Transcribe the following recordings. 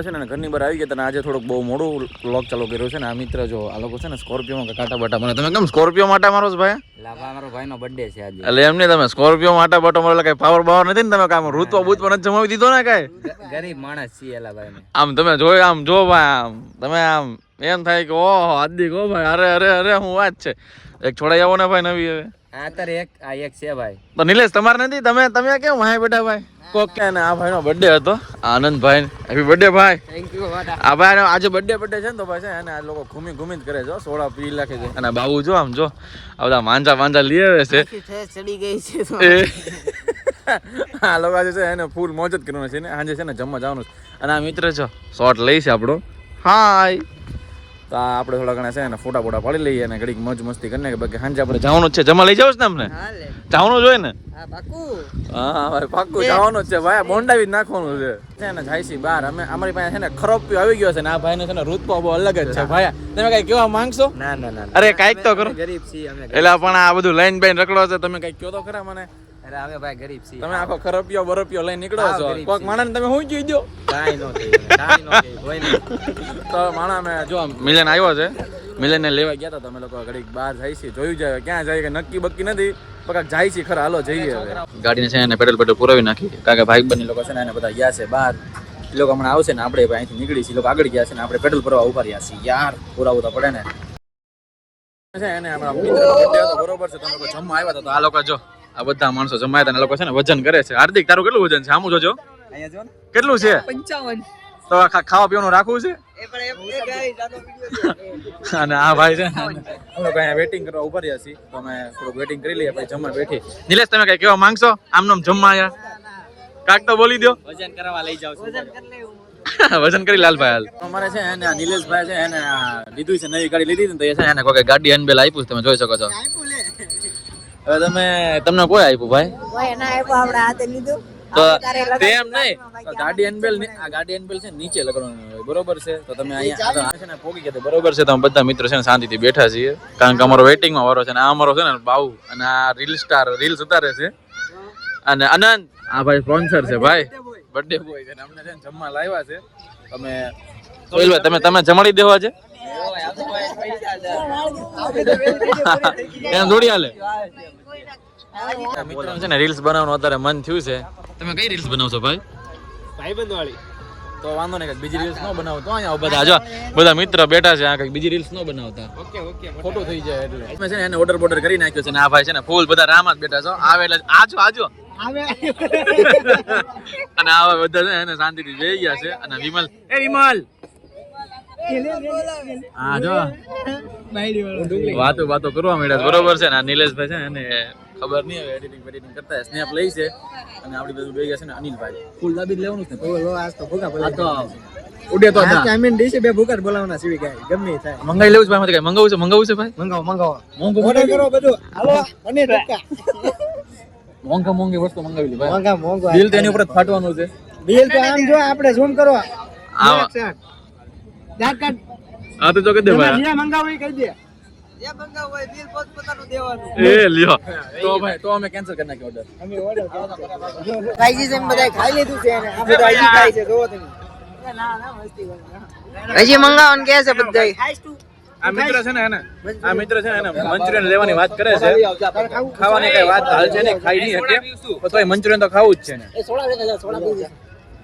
છે ને ઘરની બહાર આવી ગયા અને આજે થોડુંક બહુ મોડું વ્લોગ ચાલુ કર્યું છે ને આ મિત્ર જો આ લોકો છે ને સ્કોર્પિયોમાં કાંટા બાટા મને તમે કેમ સ્કોર્પિયો માટે મારો છો ભાઈ મારો ભાઈનો બર્થડે છે આજે એટલે એમ નહીં તમે સ્કોર્પિયો માટે બાટો મારો કઈ પાવર બાવર નથી ને તમે કામ રૂતવા બૂતવા નથી જમાવી દીધો ને કઈ ગરીબ માણસ છીએ એલા ભાઈ આમ તમે જોઈ આમ જો ભાઈ આમ તમે આમ એમ થાય કે ઓહો આદિક ઓ ભાઈ અરે અરે અરે હું વાત છે એક છોડાઈ આવો ને ભાઈ નવી હવે અત્યારે એક છે ભાઈ તો નિલેશ તમારે નથી તમે કેમ ભાઈ બેટા ભાઈ કોક કે ને આ ભાઈનો બર્થડે હતો આનંદભાઈ હેપી બર્થડે ભાઈ થેન્ક યુ આ ભાઈ આજે બર્થડે છે ને તો ભાઈ છે અને આ લોકો ઘૂમી જ કરે છે સોડા પી નાખે છે અને બાબુ જો આમ જો આ બધા માંજા લઈ આવે છે ચડી ગઈ છે આ લોકો આજે છે એને ફૂલ મોજ જ કરવાનું છે ને આજે છે ને જમવા જવાનું છે અને આ મિત્ર છો શોર્ટ લઈ છે આપણો હાય તો આપણે થોડા ઘણા છે ને ફોટા પાડી લઈએ અને ઘડીક મોજ મસ્તી કરીને કે બાકી સાંજે આપણે જવાનું જ છે જમવા લઈ જાવ ને અમને જવાનું જોઈએ ને હા ભાઈ પાક્કું જવાનું જ છે ભાઈ બોન્ડાવી જ નાખવાનું છે ને જાય છે બહાર અમે અમારી પાસે છે ને ખરોપિયો આવી ગયો છે ને આ ભાઈને છે ને રૂતપો બહુ અલગ જ છે ભાઈ તમે કઈ કેવા માંગશો ના અરે કઈક તો કરો ગરીબ છીએ અમે એટલે પણ આ બધું લાઈન બાઈન રખડો છે તમે કઈક કયો તો ખરા મને અરે અમે ભાઈ ગરીબ છીએ તમે આખો ખરપિયો બરપિયો લઈને નીકળો છો કોઈક માણસ તમે હું કહી દો કાઈ નો કહી હોય ને તો માણા મેં જો મિલન આવ્યો છે મિલન ને લેવા ગયા હતા તમે લોકો ઘડીક બહાર જાય છે જોયું જાય ક્યાં જાય કે નક્કી બક્કી નથી પકા જાય છે ખરા હાલો જઈએ હવે ગાડીને છે ને પેટ્રોલ પુરાવી નાખી કારણ કે ભાઈ બંને લોકો છે ને એને બધા ગયા છે બહાર એ લોકો હમણાં આવશે ને આપણે અહીંથી નીકળી છીએ લોકો આગળ ગયા છે ને આપણે પેટ્રોલ ભરવા ઉભા રહ્યા છીએ યાર પુરાવું તો પડે ને એને હમણાં બરોબર છે તમે લોકો જમવા આવ્યા હતા તો આ લોકો જો આ બધા માણસો જમાયા હતા લોકો છે ને વજન કરે છે હાર્દિક તારું કેટલું વજન છે આમું જોજો અહીંયા જો કેટલું છે 55 તો ખાવા પીવાનું રાખવું છે અને આ ભાઈ છે અમે લોકો અહીંયા વેટિંગ કરવા ઉભા રહ્યા છીએ તો અમે થોડુંક વેટિંગ કરી લઈએ પછી જમવા બેઠી નિલેશ તમે કઈ કેવા માંગશો આમ જમવા આયા કાક તો બોલી દો વજન કરવા લઈ જાવ વજન કરી લાલભાઈ હાલ અમારે છે એને નિલેશભાઈ છે એને લીધું છે નવી ગાડી લીધી ને તો એ છે એને કોઈ ગાડી અનબેલ આપ્યું તમે જોઈ શકો છો હવે તમને કોઈ આપ્યું ભાઈ તો તેમ નહીં ગાડી અનબેલ આ ગાડી અનબેલ છે નીચે લગાડવાનું હોય બરોબર છે તો તમે અહીંયા છે ને પોગી ગયા બરોબર છે તો બધા મિત્રો છે ને શાંતિથી બેઠા છીએ કારણ કે અમારો વેટિંગમાં વારો છે ને આ અમારો છે ને બાઉ અને આ રીલ્સ ઉતારે છે અને આનંદ આ ભાઈ સ્પોન્સર છે ભાઈ બર્થડે બોય છે ને અમને છે ને જમવા લાવ્યા છે તમે જમાડી દેવા છે એમ દોડી હાલે મિત્રો છે ને રીલ્સ બનાવવાનું અત્યારે મન થયું છે તમે કઈ રીલ્સ બનાવશો ભાઈ ભાઈબંધ વાળી તો વાંધો નહીં કઈ બીજી રીલ્સ ન બનાવો તો અહીંયા બધા જો બધા મિત્ર બેઠા છે આ કઈ બીજી રીલ્સ ન બનાવતા ઓકે ફોટો થઈ જાય એટલે અમે છે ને એને ઓર્ડર કરી નાખ્યો છે ને આ ભાઈ છે ને ફૂલ બધા રામા જ બેઠા છો આવે એટલે આજો અને આવા બધા છે એને શાંતિથી બેહી ગયા છે અને વિમલ હા જો વાતો કરવા માંડ્યા બરોબર છે ને આ નિલેશભાઈ છે ને એને ખબર નહીં હવે એડિટિંગ કરતા સ્નેપ લઈ છે અને આપણી બાજુ બે ગયા છે ને અનિલભાઈ ફૂલ દાબી લેવાનું છે આજ તો ભૂકા બોલાવવાના ઉડે તો આઈ મીન ડીશ બે ભૂકા બોલાવવાના સીવી ગાય ગમે થાય મંગાઈ લેવું છે ભાઈ કઈ મંગાવું છે ભાઈ મંગાવો મોંઘું ઓર્ડર કરો બધું હાલો અને ટકા મોંઘી વસ્તુ મંગાવી લે ભાઈ મોંઘું બિલ તો એની ઉપર જ ફાટવાનું છે બિલ તો આમ જો આપણે ઝૂમ કરો આ તો જો કે દે ભાઈ જે મંગાવું એ કહી દે જે મંગાવું હોય બિલ પોતાનું દેવાનું એ લ્યો તો ભાઈ તો અમે કેન્સલ કરી નાખ્યો ઓર્ડર અમે ઓર્ડર ખાઈ છે બધા ખાઈ લીધું છે અને આ બધા હજી ખાય છે જોવો તમે ના મસ્તી કરે હજી મંગાવવાનું કે છે બધા આ મિત્ર છે ને મંચુરિયન લેવાની વાત કરે છે ખાવાની કઈ વાત હાલ છે ને ખાઈ નહીં શકે તો મંચુરિયન તો ખાવું જ છે ને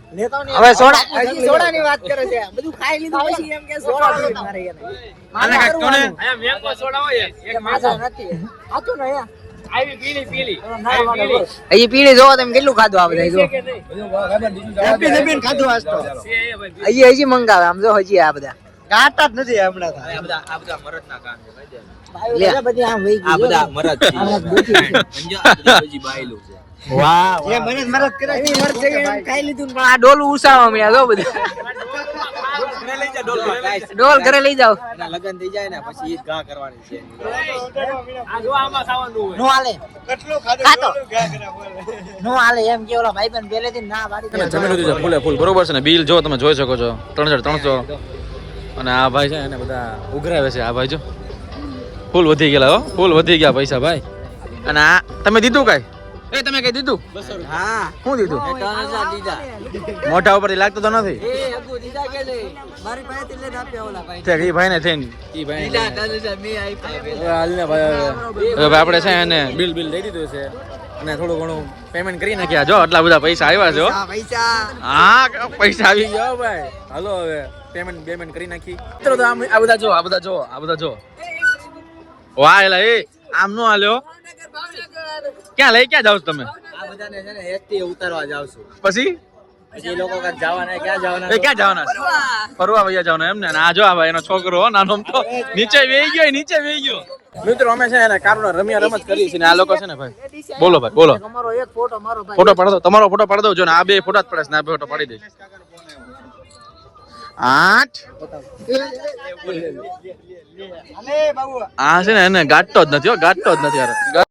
હવે સોડાની વાત કરે છે બધું ખાઈ લીધું પછી એમ કે સોડા પી મારે આને કાક કોને આયા મેંગો સોડા હોય એક માજા નથી આતો ને આવી પીલી અહીં પીળી જોવો તમે કેટલું ખાધું આ બધા જો હેપી ખાધું આજ તો હજી મંગાવે આમ જો હજી આ બધા કાટા જ નથી હમણાં આ બધા મરદના કામ છે ભાઈ લે બધી આમ વઈ ગઈ આ બધા મરદ છે હજી બાયલું છે વાહ એ મરદ કરે એ મરદ છે એમ ખાઈ લીધું પણ આ ડોલું ઉસાવા મળ્યા જો બધું ઘરે લઈ જા ડોલ ઘરે લઈ જાવ એના લગન થઈ જાય ને પછી ઈદ ઘા કરવાની છે આ જો આમાં ખાવાનું હોય નો હાલે કેટલો ખાધો નો હાલે એમ કે ઓલા ભાઈબંધ પહેલેથી ના વાડી જમીન લીધું છે ફૂલ બરોબર છે ને બિલ જો તમે જોઈ શકો છો 3300 અને આ ભાઈ છે એને બધા ઉઘરાવે છે આ ભાઈ જો ફૂલ વધી ગયા પૈસા ભાઈ અને આ તમે દીધું કાઈ એ તમે કઈ દીધું હા શું દીધું 3000 દીધા મોઢા ઉપરથી લાગતું તો નથી એ અબુ દીધા કે નહીં મારી પાસે થી લઈને આપ્યા ઓલા ભાઈ ઠીક, ઈ ભાઈ ને થઈને ઈ ભાઈ દીધા 3000 મે આપ્યા હવે હાલ ને ભાઈ હવે આપણે છે એને બિલ દઈ દીધું છે અને થોડું ઘણું પેમેન્ટ કરી નાખ્યા જો આટલા બધા પૈસા આવ્યા છે હો. પૈસા હા પૈસા આવી ગયા હો ભાઈ હાલો હવે પેમેન્ટ કરી નાખી મિત્રો તો આ બધા જો વાહ એલા એ આમ નો હાલ્યો ક્યાં જાવ છો તમે આ બધાને છે ને એસટી ઉતારવા જાવ છું પછી પછી એ લોકો કાંઈક જવાના ક્યાં જવાના એ ક્યાં જવાના ફરવા ભૈયા જવાના એમ ને અને આ જો આ ભાઈ એનો છોકરો હો, નાનો તો નીચે વેઈ ગયો મિત્રો અમે છે ને કારનો રમત કરી છે ને આ લોકો છે ને ભાઈ બોલો તમારો એક ફોટો મારો ભાઈ ફોટો પાડો તમારો ફોટો પાડી દો જો ને આ બે ફોટા જ પડે છે ને આ બે ફોટો પાડી દઈશ 8 અલે બાબુ આ છે ને એને ગાંઠતો જ નથી યાર